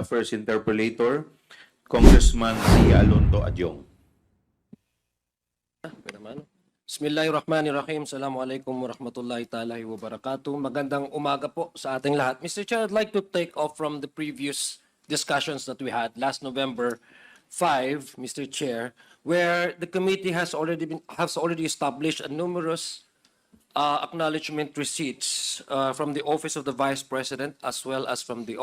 First interpolator, Congressman Tia Alonto Adyong. Bismillahirrahmanirrahim. Assalamualaikum warahmatullahi ta'ala wabarakatuh. Magandang umaga po sa ating lahat. Mr. Chair, I'd like to take off from the previous discussions that we had last November 5, Mr. Chair, where the committee has already established a numerous acknowledgement receipts from the Office of the Vice President as well as from the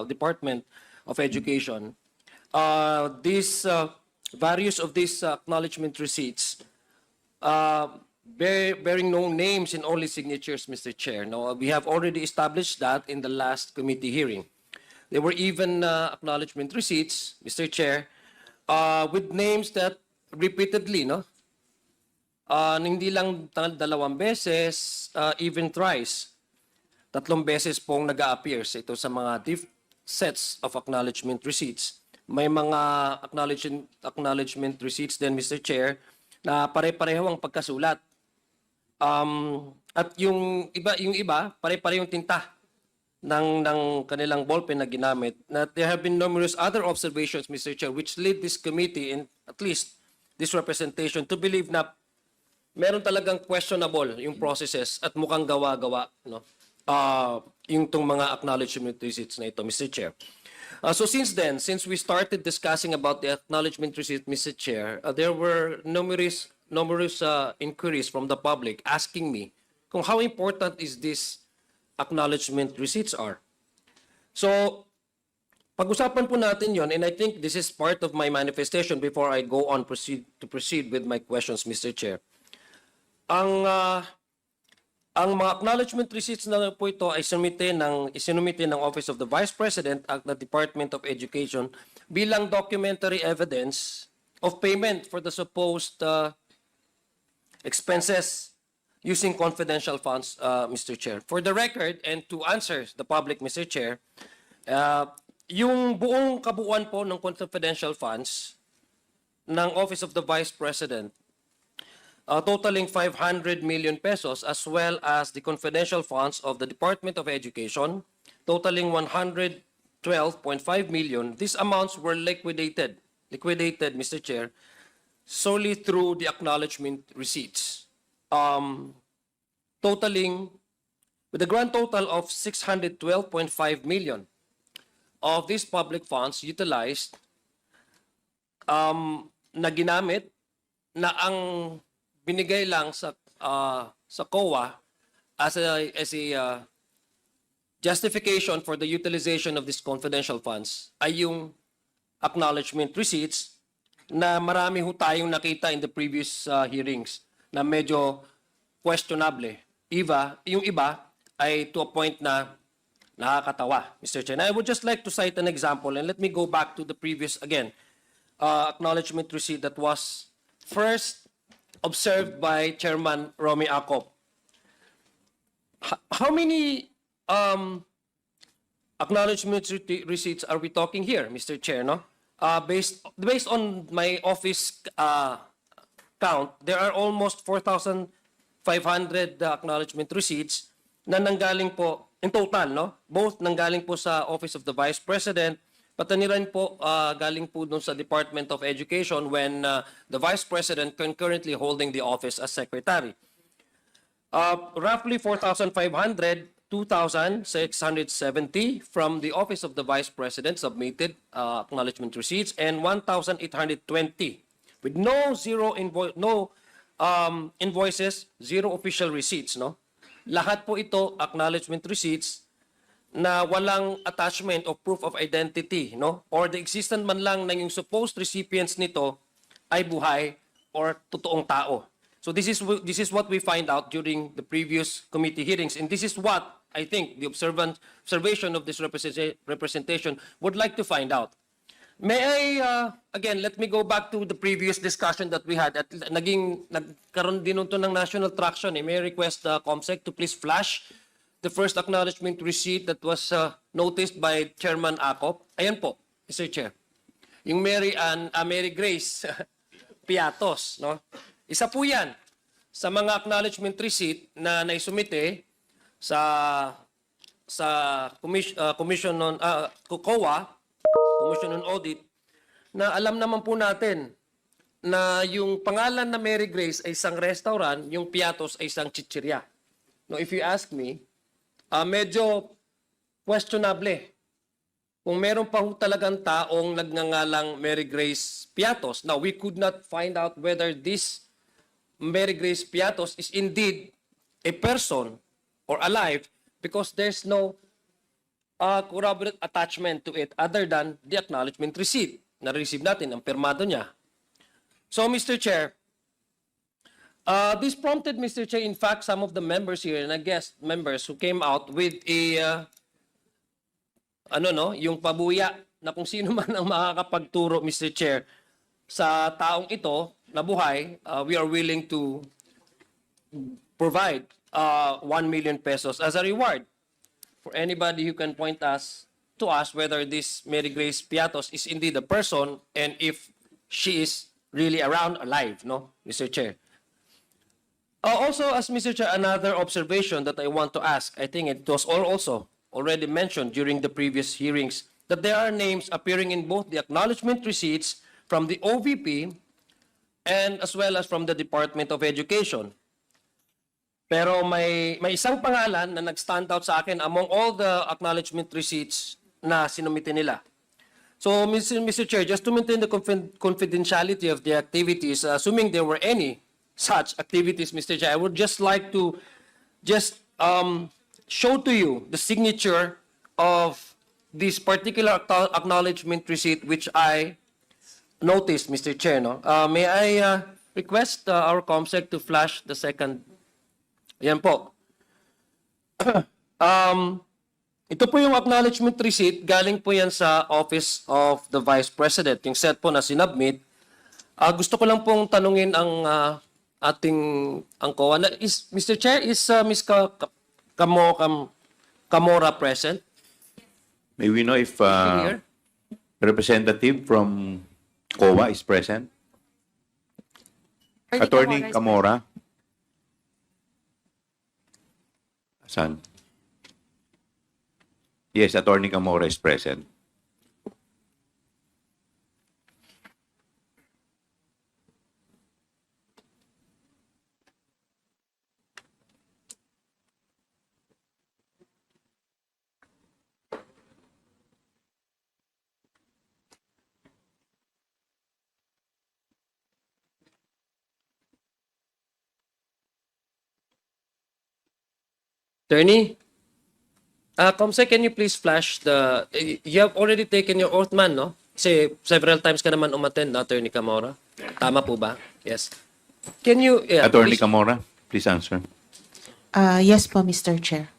Department of Education. Various of these acknowledgement receipts bearing no names and only signatures, Mr. Chair. Now, we have already established that in the last committee hearing. There were even acknowledgement receipts, Mr. Chair, with names that repeatedly, hindi lang dalawang beses, even thrice, tatlong beses pong nag-a-appear ito sa mga sets of acknowledgement receipts. May mga acknowledgement receipts din, Mr. Chair, na pare-pareho ang pagkasulat. At yung iba pare-pareho yung tinta ng kanilang ballpen na ginamit. Na there have been numerous other observations, Mr. Chair, which lead this committee and at least this representation to believe na meron talagang questionable yung processes at mukhang gawa-gawa, yung tong mga acknowledgement receipts na ito, Mr. Chair. So since we started discussing about the acknowledgement receipt, Mr. Chair, there were numerous inquiries from the public asking me kung how important is this acknowledgement receipts are. So, pag-usapan po natin yon, and I think this is part of my manifestation before I go on proceed with my questions, Mr. Chair. Ang mga acknowledgement receipts na po ito ay isinumite ng Office of the Vice President at the Department of Education bilang documentary evidence of payment for the supposed expenses using confidential funds, Mr. Chair. For the record, and to answer the public, Mr. Chair, yung buong kabuuan po ng confidential funds ng Office of the Vice President, totaling 500 million pesos, as well as the confidential funds of the Department of Education, totaling 112.5 million. These amounts were liquidated, Mr. Chair, solely through the acknowledgement receipts, totaling with a grand total of 612.5 million of these public funds utilized na ginamit na ang binigay lang sa COA as a justification for the utilization of these confidential funds ay yung acknowledgement receipts na marami ho tayong nakita in the previous hearings na medyo questionable. Yung iba ay to a point na nakakatawa, Mr. Chair. And I would just like to cite an example, and let me go back to the previous, again, acknowledgement receipt that was first observed by Chairman Romy Acop. How many acknowledgement receipts are we talking here, Mr. Chair? Based on my office count, there are almost 4,500 acknowledgement receipts na nanggaling po in total, both nanggaling po sa Office of the Vice President, pati rin po galing po dun sa Department of Education when the Vice President concurrently holding the office as Secretary. Roughly 4,500, 2,670 from the Office of the Vice President submitted acknowledgement receipts, and 1,820 with no invoices, zero official receipts. Lahat po ito acknowledgement receipts na walang attachment of proof of identity, or the existence man lang ng yung supposed recipients nito ay buhay or totoong tao. So this is what we find out during the previous committee hearings, and this is what I think the observation of this representation would like to find out. May I, again, let me go back to the previous discussion that we had. At nagkaroon din ito ng national traction. May I request COMSEC to please flash the first acknowledgement receipt that was noticed by Chairman Acop. Ayan po, Mr. Chair. Yung Mary Grace Piatos, Isa po yan sa mga acknowledgement receipt na naisumite sa sa Commission on COA, Commission on Audit, na alam naman po natin na yung pangalan na Mary Grace ay isang restaurant, yung Piatos ay isang chichirya. No, if you ask me, medyo questionable kung meron pa ho talagang taong nagngangalang Mary Grace Piatos. Now, we could not find out whether this Mary Grace Piatos is indeed a person or alive because there's no corroborate attachment to it other than the acknowledgement receipt na receive natin, ang pirmado niya. So, Mr. Chair, this prompted, Mr. Chair, in fact, some of the members here and guest members who came out with a yung pabuya na kung sino man ang makakapagturo, Mr. Chair, sa taong ito na buhay, we are willing to provide 1 million pesos as a reward for anybody who can point us to us whether this Mary Grace Piatos is indeed a person and if she is really around, alive, no, Mr. Chair. Also, as Mr. Chair, another observation that I want to ask, I think it was also already mentioned during the previous hearings, that there are names appearing in both the acknowledgement receipts from the OVP and as well as from the Department of Education. Pero may isang pangalan na nag-stand out sa akin among all the acknowledgement receipts na sinumite nila. So, Mr. Chair, just to maintain the confidentiality of the activities, assuming there were any such activities, Mr. Chair, I would just like to show to you the signature of this particular acknowledgement receipt which I noticed, Mr. Chair. No? May I request our ComSec to flash the second? Yan po. Ito po yung acknowledgement receipt. Galing po yan sa Office of the Vice President. Yung set po na sinubmit. Gusto ko lang pong tanungin ang ating COA. Mr. Chair, is Ms. Camora present? May we know if Here? representative from COA is present? Attorney Camora. Saan? Yes, Attorney Camora is present. Attorney? Comsec, can you please flash the... You have already taken your oath, man, no? Kasi several times ka naman umattend, no, Attorney Camora? Tama po ba? Yes. Can you... Yeah, Attorney please. Camora, please answer. Yes po, Mr. Chair.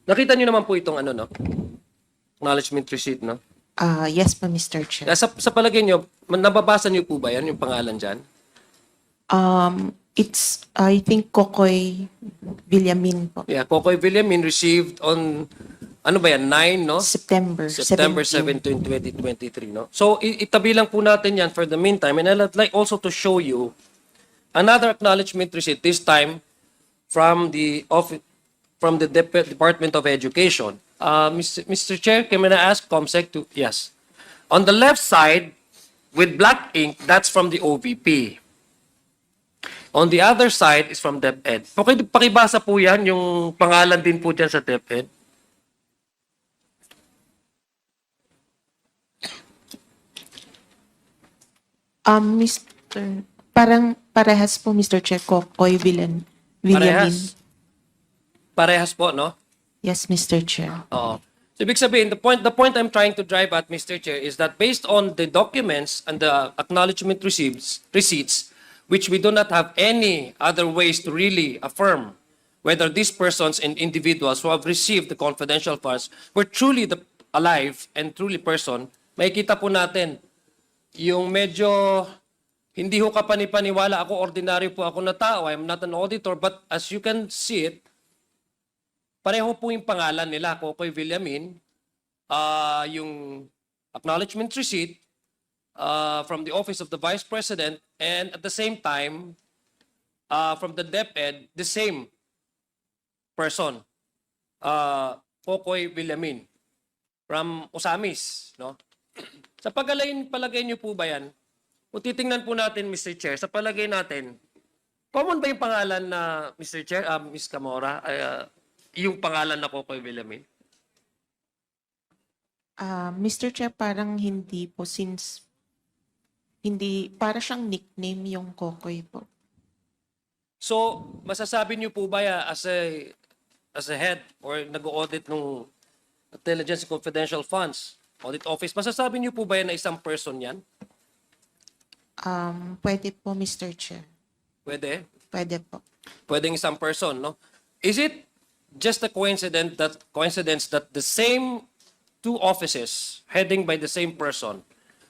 Nakita niyo naman po itong no? Acknowledgement receipt, no? Yes po, Mr. Chair. Sa palagay niyo, nababasa niyo po ba yan, yung pangalan dyan? It's, I think, Kokoy Villamin po. Yeah, Kokoy Villamin received on, 9, no? September 17, 2023, no? So, itabi lang po natin yan for the meantime. And I'd like also to show you another acknowledgement receipt, this time from the Department of Education. Mr. Chair, can I ask ComSec to... Yes. On the left side, with black ink, that's from the OVP. On the other side is from DepEd. Pakibasa po yan, yung pangalan din po dyan sa DepEd. Mr. Parang parehas po, Mr. Chair, Kokoy Villamin. Parehas po, no? Yes, Mr. Chair. Oo. So, ibig sabihin, the point I'm trying to drive at, Mr. Chair, is that based on the documents and the acknowledgement receipts, which we do not have any other ways to really affirm whether these persons and individuals who have received the confidential funds were truly alive and truly person, makikita po natin yung medyo hindi ho kapani-paniwala ako, ordinaryo po ako na tao, I'm not an auditor, but as you can see it, pareho po yung pangalan nila, Kokoy Villamin, yung acknowledgement receipt, from the Office of the Vice President, and at the same time, from the DepEd, the same person. Kokoy Villamin from Osamis, no? Sa palagay niyo po ba yan? Kung titingnan po natin, Mr. Chair, sa palagay natin, common ba yung pangalan na, Mr. Chair, Ms. Camora, yung pangalan na Kokoy Villamin? Mr. Chair, parang hindi po since hindi, para siyang nickname yung Kokoy po. So, masasabi niyo po ba as a head or nag-audit ng Intelligence and Confidential Funds Audit Office, masasabi niyo po ba yan na isang person yan? Pwede po, Mr. Chair. Pwede? Pwede po. Pwedeng isang person, no? Is it just a coincidence that the same two offices heading by the same person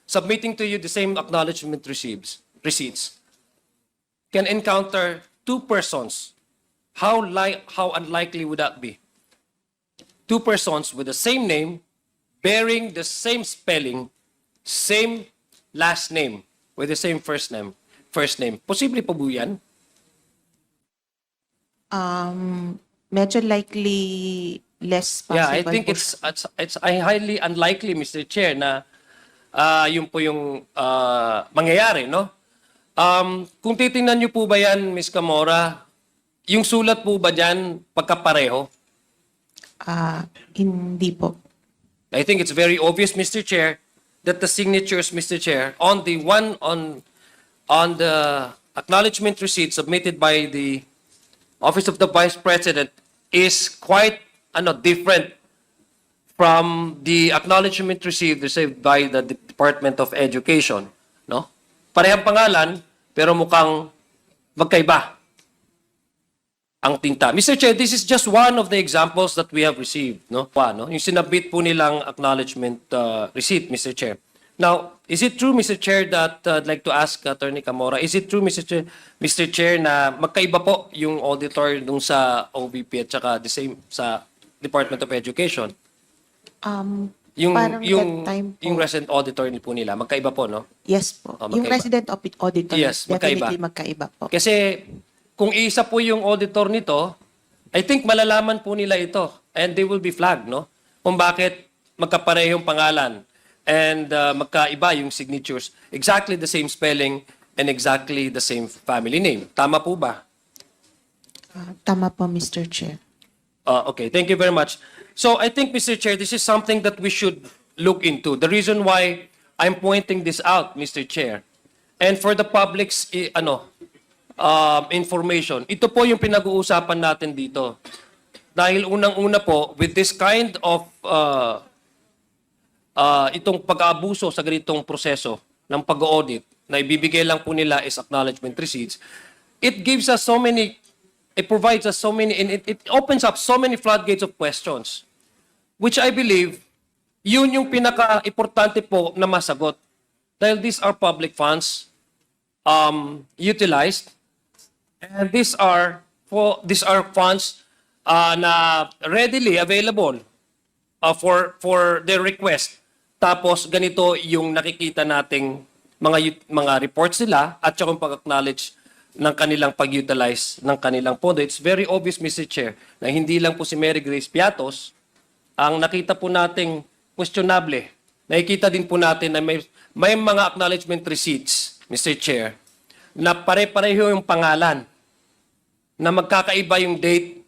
submitting to you the same acknowledgement receipts can encounter two persons? How unlikely would that be? Two persons with the same name, bearing the same spelling, same last name, with the same first name. Posible po po yan? Medyo likely less possible. Yeah, I think po. it's highly unlikely, Mr. Chair, na yun po yung mangyayari, no? Kung titingnan niyo po ba yan, Ms. Camora, yung sulat po ba dyan pagkapareho? Hindi po. I think it's very obvious, Mr. Chair, that the signatures, Mr. Chair, on the one on the acknowledgement receipt submitted by the Office of the Vice President is quite different from the acknowledgement received by the Department of Education, no? Parehang pangalan pero mukhang magkaiba ang tinta. Mr. Chair, this is just one of the examples that we have received, no? Yung sinabit po nilang acknowledgement receipt, Mr. Chair. Now, is it true, Mr. Chair, that I'd like to ask Attorney Camora, is it true, Mr. Chair, na magkaiba po yung auditor dun sa OVP at saka the same sa Department of Education? Parang that time po, Yung resident auditor po nila, magkaiba po, no? yes po. magkaiba. Yung resident auditor, Yes, definitely magkaiba po. Kasi kung isa po yung auditor nito, I think malalaman po nila ito and they will be flagged, no? Kung bakit magkaparehong pangalan and magkaiba yung signatures. Exactly the same spelling and exactly the same family name. Tama po ba? Tama po, Mr. Chair. Okay, thank you very much. So I think, Mr. Chair, this is something that we should look into. The reason why I'm pointing this out, Mr. Chair, and for the public's information, ito po yung pinag-uusapan natin dito. Dahil unang-una po, with this kind of itong pag-aabuso sa ganitong proseso ng pag-audit na ibibigay lang po nila is acknowledgement receipts, it gives us so many, it provides us so many, and it opens up so many floodgates of questions, which I believe, yun yung pinaka-importante po na masagot. Dahil these are public funds utilized, and these are funds na readily available for their request. Tapos ganito yung nakikita nating mga reports nila at saka yung pag-acknowledge ng kanilang pag-utilize ng kanilang pondo. It's very obvious, Mr. Chair, na hindi lang po si Mary Grace Piatos ang nakita po nating questionable. Nakikita din po natin na may mga acknowledgement receipts, Mr. Chair, na pare-pareho yung pangalan, na magkakaiba yung date